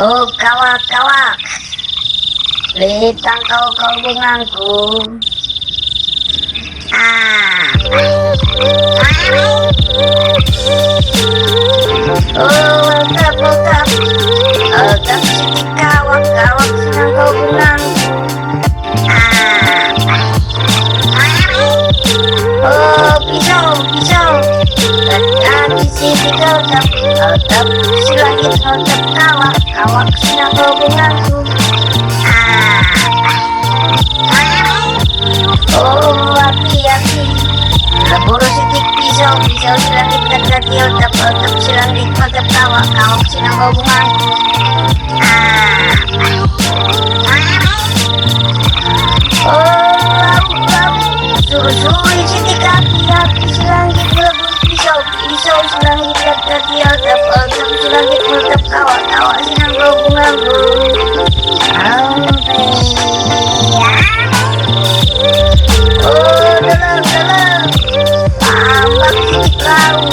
Oh kawak-kawak, litang kau bungangku. Oh welcome, sini kawak-kawak senang kau bungangku. Oh pisau, di sini keltap si langit keltap kawak senang kau bungangku. Oh api, lebur sitik pisau si langit keltap si langit keltap kawak senang kau bungangku. Oh suri sitik api si langit lebur pisau si langit keltap si langit keltap kawak senang kau bungangku. Oh dalam tambak sidik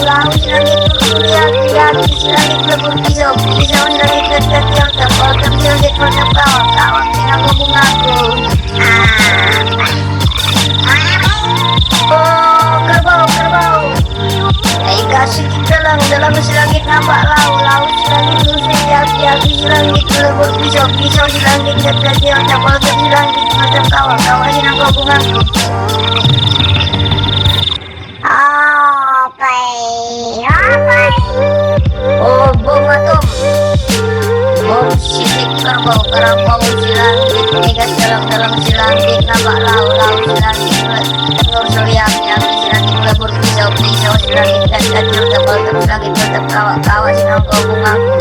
lau si langit bersuri api si langit lebur pisau si langit keltap si langit keltap kawak senang kau bungangku. Oh kerbau kasih dalam si langit nampak lau si langit bersuri api si langit lebur pisau si langit keltap si langit keltap kawak senang kau bungangku. Oh bom atom, bom sidik kerbau si langit migas dalam si langit nampak lau si langit bersuri api si langit lebur pisau si langit keltap si langit keltap kawak senang kau bungangku.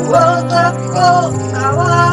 Welcome, kawan.